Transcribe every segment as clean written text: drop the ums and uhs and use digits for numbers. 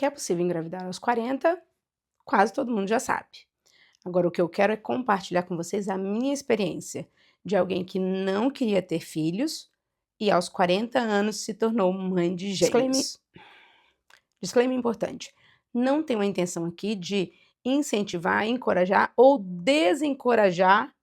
Que é possível engravidar aos 40, quase todo mundo já sabe. Agora, o que eu quero é compartilhar com vocês a minha experiência de alguém que não queria ter filhos e aos 40 anos se tornou mãe de gêmeos. Disclaimer importante: não tenho a intenção aqui de incentivar, encorajar ou desencorajar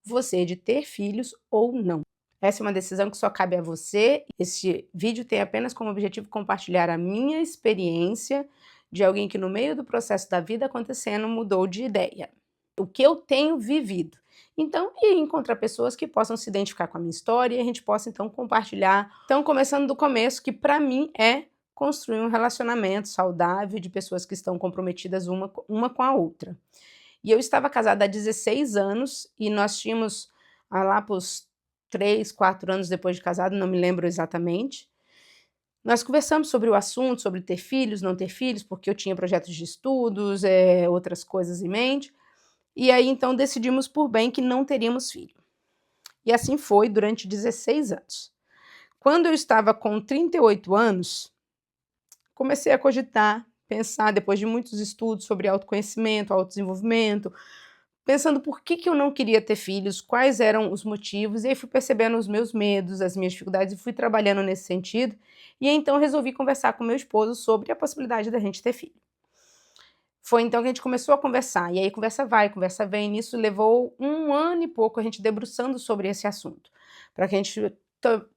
você de ter filhos ou não. Essa é uma decisão que só cabe a você. Este vídeo tem apenas como objetivo compartilhar a minha experiência de alguém que no meio do processo da vida acontecendo mudou de ideia. O que eu tenho vivido. Então, e encontrar pessoas que possam se identificar com a minha história e a gente possa então compartilhar. Então, começando do começo, que para mim é construir um relacionamento saudável de pessoas que estão comprometidas uma com a outra. E eu estava casada há 16 anos e nós tínhamos lá para os 3, 4 anos depois de casado, não me lembro exatamente. Nós conversamos sobre o assunto, sobre ter filhos, não ter filhos, porque eu tinha projetos de estudos, outras coisas em mente. E aí, então, decidimos por bem que não teríamos filho. E assim foi durante 16 anos. Quando eu estava com 38 anos, comecei a cogitar, pensar, depois de muitos estudos sobre autoconhecimento, autodesenvolvimento, pensando por que eu não queria ter filhos, quais eram os motivos, e aí fui percebendo os meus medos, as minhas dificuldades, e fui trabalhando nesse sentido. E aí, então, resolvi conversar com meu esposo sobre a possibilidade da gente ter filho. Foi então que a gente começou a conversar, e aí conversa vai, conversa vem, nisso levou 1 ano e pouco a gente debruçando sobre esse assunto, para que a gente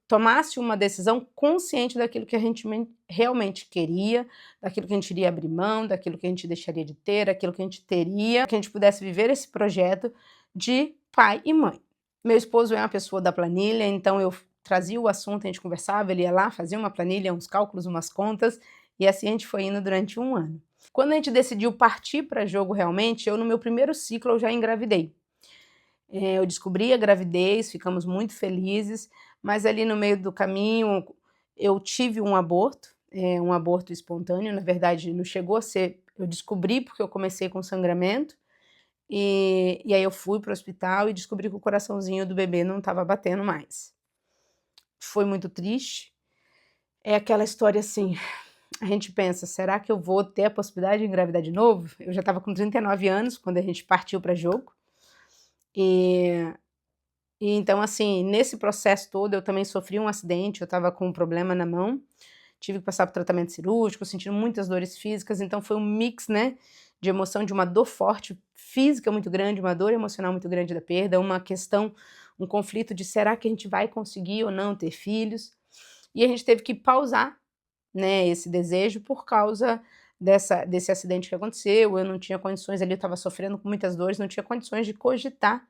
tomasse uma decisão consciente daquilo que a gente realmente queria, daquilo que a gente iria abrir mão, daquilo que a gente deixaria de ter, daquilo que a gente teria, que a gente pudesse viver esse projeto de pai e mãe. Meu esposo é uma pessoa da planilha, então eu trazia o assunto, a gente conversava, ele ia lá, fazia uma planilha, uns cálculos, umas contas, e assim a gente foi indo durante 1 ano. Quando a gente decidiu partir para jogo realmente, eu no meu primeiro ciclo eu já engravidei. Eu descobri a gravidez, ficamos muito felizes, mas ali no meio do caminho eu tive um aborto espontâneo, na verdade não chegou a ser, eu descobri porque eu comecei com sangramento, e aí eu fui para o hospital e descobri que o coraçãozinho do bebê não estava batendo mais. Foi muito triste, é aquela história assim, a gente pensa, será que eu vou ter a possibilidade de engravidar de novo? Eu já estava com 39 anos quando a gente partiu para jogo. E então, assim, nesse processo todo eu também sofri um acidente, eu estava com um problema na mão, tive que passar por tratamento cirúrgico, sentindo muitas dores físicas, então foi um mix, né, de emoção, de uma dor forte, física muito grande, uma dor emocional muito grande da perda, uma questão, um conflito de será que a gente vai conseguir ou não ter filhos? E a gente teve que pausar, né, esse desejo por causa desse acidente que aconteceu, eu não tinha condições ali, eu estava sofrendo com muitas dores, não tinha condições de cogitar,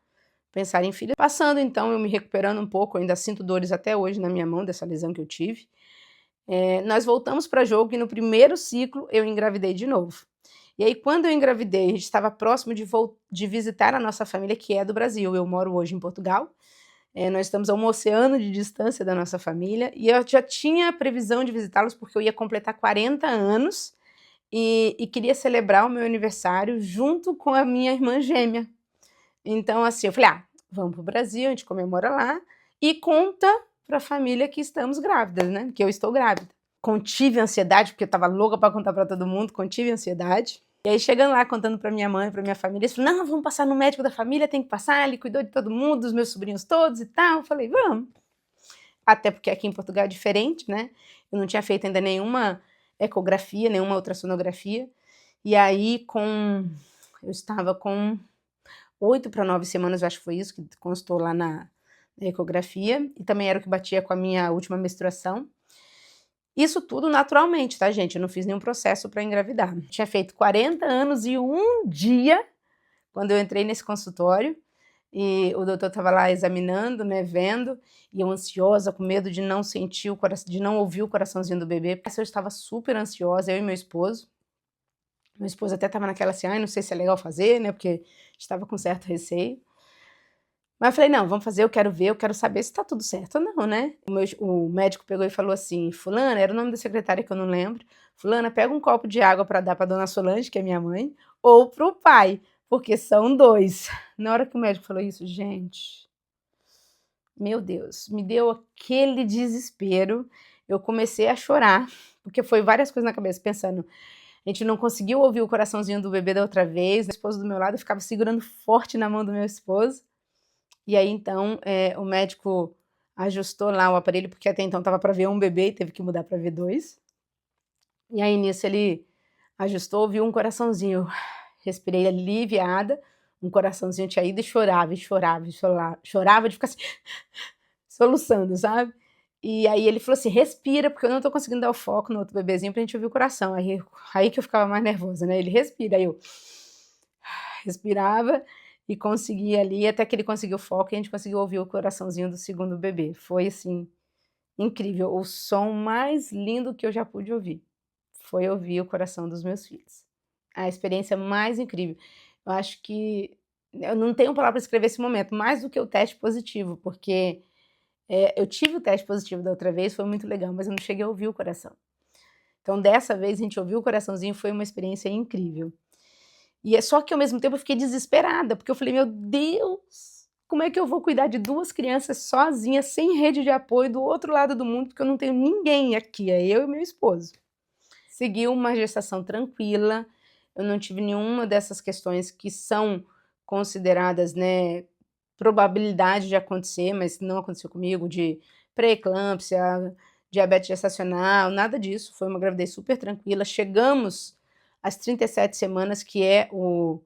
pensar em filho. Passando então, eu me recuperando um pouco, eu ainda sinto dores até hoje na minha mão, dessa lesão que eu tive. Nós voltamos para jogo e no primeiro ciclo eu engravidei de novo. E aí quando eu engravidei, a gente estava próximo de visitar a nossa família, que é do Brasil, eu moro hoje em Portugal. Nós estamos a um oceano de distância da nossa família e eu já tinha a previsão de visitá-los porque eu ia completar 40 anos e queria celebrar o meu aniversário junto com a minha irmã gêmea. Então, assim, eu falei, vamos para o Brasil, a gente comemora lá e conta para a família que estamos grávidas, né? Que eu estou grávida. Contive a ansiedade, porque eu estava louca para contar para todo mundo, contive a ansiedade. E aí, chegando lá, contando para minha mãe, para minha família, eles falaram, não, vamos passar no médico da família, tem que passar, ele cuidou de todo mundo, dos meus sobrinhos todos e tal. Eu falei, vamos. Até porque aqui em Portugal é diferente, né? Eu não tinha feito ainda nenhuma ecografia, nenhuma ultrassonografia. E aí, eu estava com 8 para 9 semanas, eu acho que foi isso que constou lá na ecografia, e também era o que batia com a minha última menstruação. Isso tudo naturalmente, tá, gente? Eu não fiz nenhum processo para engravidar. Tinha feito 40 anos e 1 dia quando eu entrei nesse consultório, e o doutor estava lá examinando, né, vendo, e eu ansiosa, com medo de não sentir o coração, de não ouvir o coraçãozinho do bebê, porque eu estava super ansiosa, eu e meu esposo. Meu esposo até estava naquela assim, não sei se é legal fazer, né, porque estava com certo receio. Mas eu falei, não, vamos fazer, eu quero ver, eu quero saber se está tudo certo ou não, né? O médico pegou e falou assim, fulana, era o nome da secretária que eu não lembro, fulana, pega um copo de água para dar para dona Solange, que é minha mãe, ou para o pai, porque são 2. Na hora que o médico falou isso, gente, meu Deus, me deu aquele desespero, eu comecei a chorar, porque foi várias coisas na cabeça, pensando, A gente não conseguiu ouvir o coraçãozinho do bebê da outra vez, o esposo do meu lado ficava segurando forte na mão do meu esposo. E aí, então, o médico ajustou lá o aparelho, porque até então estava para ver um bebê e teve que mudar para ver 2. E aí, nisso, ele ajustou, ouviu um coraçãozinho. Respirei aliviada, um coraçãozinho tinha ido e chorava, e chorava, e chorava de ficar assim, soluçando, sabe? E aí ele falou assim: respira, porque eu não tô conseguindo dar o foco no outro bebezinho pra gente ouvir o coração. Aí que eu ficava mais nervosa, né? Ele respira, aí eu respirava e conseguia ali, até que ele conseguiu o foco e a gente conseguiu ouvir o coraçãozinho do segundo bebê. Foi assim, incrível. O som mais lindo que eu já pude ouvir foi ouvir o coração dos meus filhos. A experiência mais incrível. Eu acho que eu não tenho palavra para escrever esse momento, mais do que o teste positivo, porque eu tive o teste positivo da outra vez, foi muito legal, mas eu não cheguei a ouvir o coração. Então, dessa vez, a gente ouviu o coraçãozinho, foi uma experiência incrível. E é só que, ao mesmo tempo, eu fiquei desesperada, porque eu falei: meu Deus, como é que eu vou cuidar de 2 crianças sozinha, sem rede de apoio, do outro lado do mundo, porque eu não tenho ninguém aqui, é eu e meu esposo. Segui uma gestação tranquila, eu não tive nenhuma dessas questões que são consideradas, né, probabilidade de acontecer, mas não aconteceu comigo, de pré-eclâmpsia, diabetes gestacional, nada disso, foi uma gravidez super tranquila. Chegamos às 37 semanas, que é o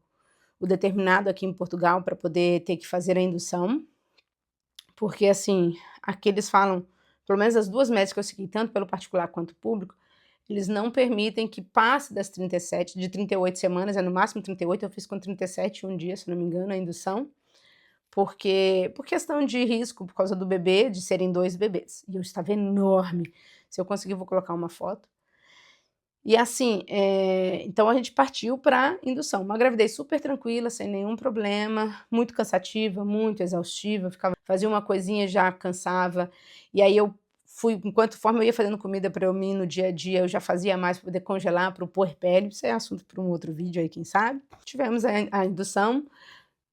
determinado aqui em Portugal para poder ter que fazer a indução, porque assim, aqui eles falam, pelo menos as 2 médicas que eu segui, tanto pelo particular quanto público, eles não permitem que passe das 37, de 38 semanas, no máximo 38, eu fiz com 37 um dia, se não me engano, a indução, porque por questão de risco, por causa do bebê, de serem 2 bebês. E eu estava enorme. Se eu conseguir, vou colocar uma foto. E assim, então a gente partiu para indução. Uma gravidez super tranquila, sem nenhum problema, muito cansativa, muito exaustiva, fazia uma coisinha, já cansava. E aí eu fui, enquanto forma eu ia fazendo comida para eu mim no dia a dia, eu já fazia mais para poder congelar, para o puerpério. Isso é assunto para um outro vídeo aí, quem sabe. Tivemos a indução.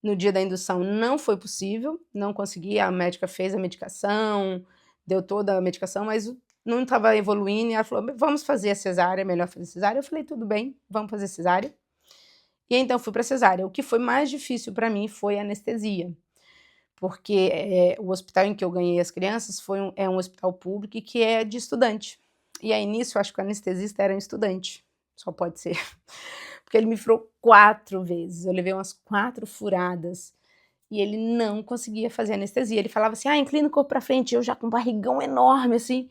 No dia da indução não foi possível, não consegui, a médica fez a medicação, deu toda a medicação, mas não estava evoluindo, e ela falou: vamos fazer a cesárea, é melhor fazer cesárea. Eu falei: tudo bem, vamos fazer cesárea. E então fui para cesárea. O que foi mais difícil para mim foi a anestesia, porque o hospital em que eu ganhei as crianças é um hospital público e que é de estudante. E aí nisso eu acho que o anestesista era um estudante, só pode ser. Porque ele me furou 4 vezes, eu levei umas 4 furadas, e ele não conseguia fazer anestesia. Ele falava assim: inclina o corpo para frente, eu já com um barrigão enorme assim,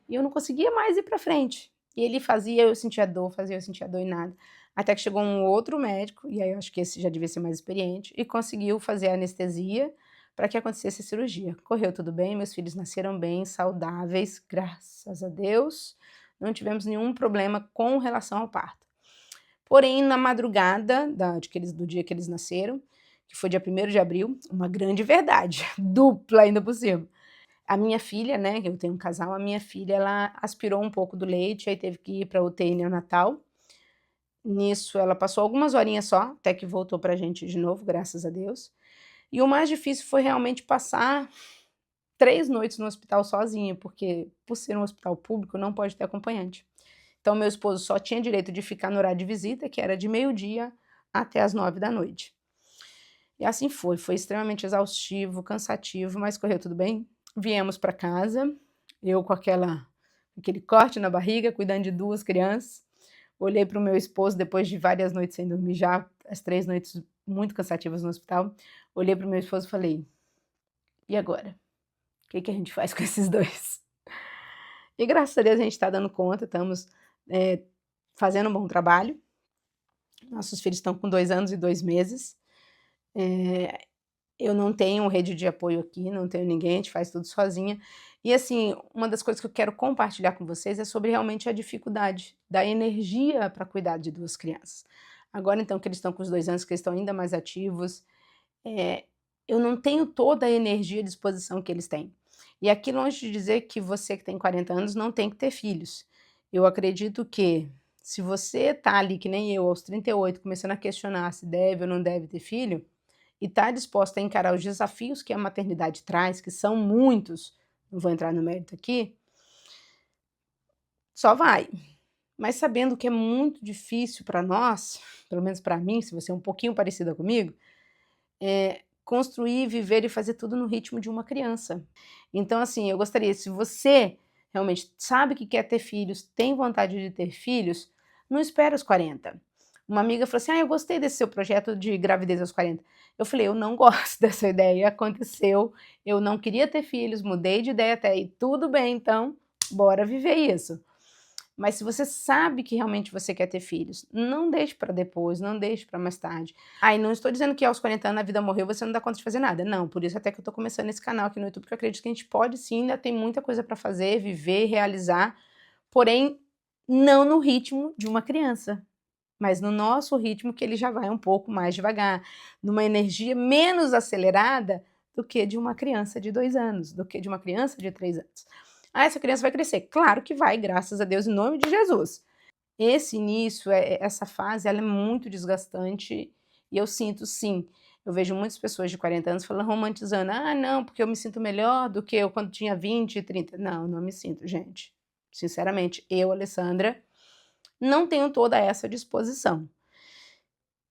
e eu não conseguia mais ir para frente. E ele fazia, eu sentia dor, fazia, eu sentia dor e nada. Até que chegou um outro médico, e aí eu acho que esse já devia ser mais experiente, e conseguiu fazer a anestesia para que acontecesse a cirurgia. Correu tudo bem, meus filhos nasceram bem, saudáveis, graças a Deus. Não tivemos nenhum problema com relação ao parto. Porém, na madrugada do dia que eles nasceram, que foi dia 1º de abril, uma grande verdade, dupla ainda por cima. A minha filha, né, eu tenho um casal, a minha filha, ela aspirou um pouco do leite, aí teve que ir para UTI neonatal. Nisso, ela passou algumas horinhas só, até que voltou pra gente de novo, graças a Deus. E o mais difícil foi realmente passar 3 noites no hospital sozinha, porque por ser um hospital público, não pode ter acompanhante. Então, meu esposo só tinha direito de ficar no horário de visita, que era de meio-dia até as 9 da noite. E assim foi extremamente exaustivo, cansativo, mas correu tudo bem. Viemos para casa, eu com aquele corte na barriga, cuidando de 2 crianças. Olhei para o meu esposo, depois de várias noites sem dormir, já as 3 noites muito cansativas no hospital. Olhei para o meu esposo e falei: e agora? O que a gente faz com esses 2? E graças a Deus a gente está dando conta, estamos fazendo um bom trabalho. Nossos filhos estão com 2 anos e 2 meses. Eu não tenho rede de apoio aqui, não tenho ninguém, a gente faz tudo sozinha. E assim, uma das coisas que eu quero compartilhar com vocês é sobre realmente a dificuldade da energia para cuidar de 2 crianças. Agora então que eles estão com os 2 anos, que eles estão ainda mais ativos, eu não tenho toda a energia à disposição que eles têm. E aqui longe de dizer que você que tem 40 anos não tem que ter filhos. Eu acredito que se você tá ali que nem eu, aos 38, começando a questionar se deve ou não deve ter filho, e está disposta a encarar os desafios que a maternidade traz, que são muitos, não vou entrar no mérito aqui, só vai. mas sabendo que é muito difícil para nós, pelo menos para mim, se você é um pouquinho parecida comigo, construir, viver e fazer tudo no ritmo de uma criança. Então, assim, eu gostaria, se você realmente sabe que quer ter filhos, tem vontade de ter filhos, não espera os 40. Uma amiga falou assim: eu gostei desse seu projeto de gravidez aos 40. Eu falei: eu não gosto dessa ideia, aconteceu, eu não queria ter filhos, mudei de ideia até aí, tudo bem, então, bora viver isso. Mas se você sabe que realmente você quer ter filhos, não deixe para depois, não deixe para mais tarde. Não estou dizendo que aos 40 anos a vida morreu, você não dá conta de fazer nada. Não, por isso até que eu estou começando esse canal aqui no YouTube, porque eu acredito que a gente pode sim, ainda tem muita coisa para fazer, viver, realizar, porém, não no ritmo de uma criança, mas no nosso ritmo, que ele já vai um pouco mais devagar, numa energia menos acelerada do que de uma criança de 2 anos, do que de uma criança de 3 anos. Essa criança vai crescer? Claro que vai, graças a Deus, em nome de Jesus. Esse início, essa fase, ela é muito desgastante e eu sinto sim, eu vejo muitas pessoas de 40 anos falando, romantizando: não, porque eu me sinto melhor do que eu quando tinha 20, 30. Não, não me sinto, gente. Sinceramente, eu, Alessandra, não tenho toda essa disposição.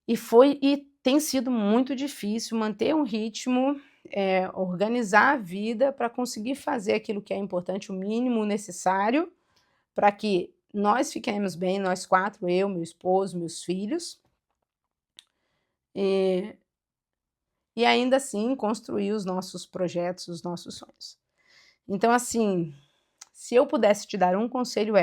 E tem sido muito difícil manter um ritmo, organizar a vida para conseguir fazer aquilo que é importante, o mínimo necessário, para que nós fiquemos bem, nós 4, eu, meu esposo, meus filhos, e ainda assim construir os nossos projetos, os nossos sonhos. Então, assim, se eu pudesse te dar um conselho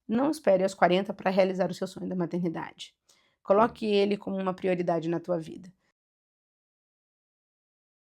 não espere aos 40 para realizar o seu sonho da maternidade. Coloque ele como uma prioridade na tua vida.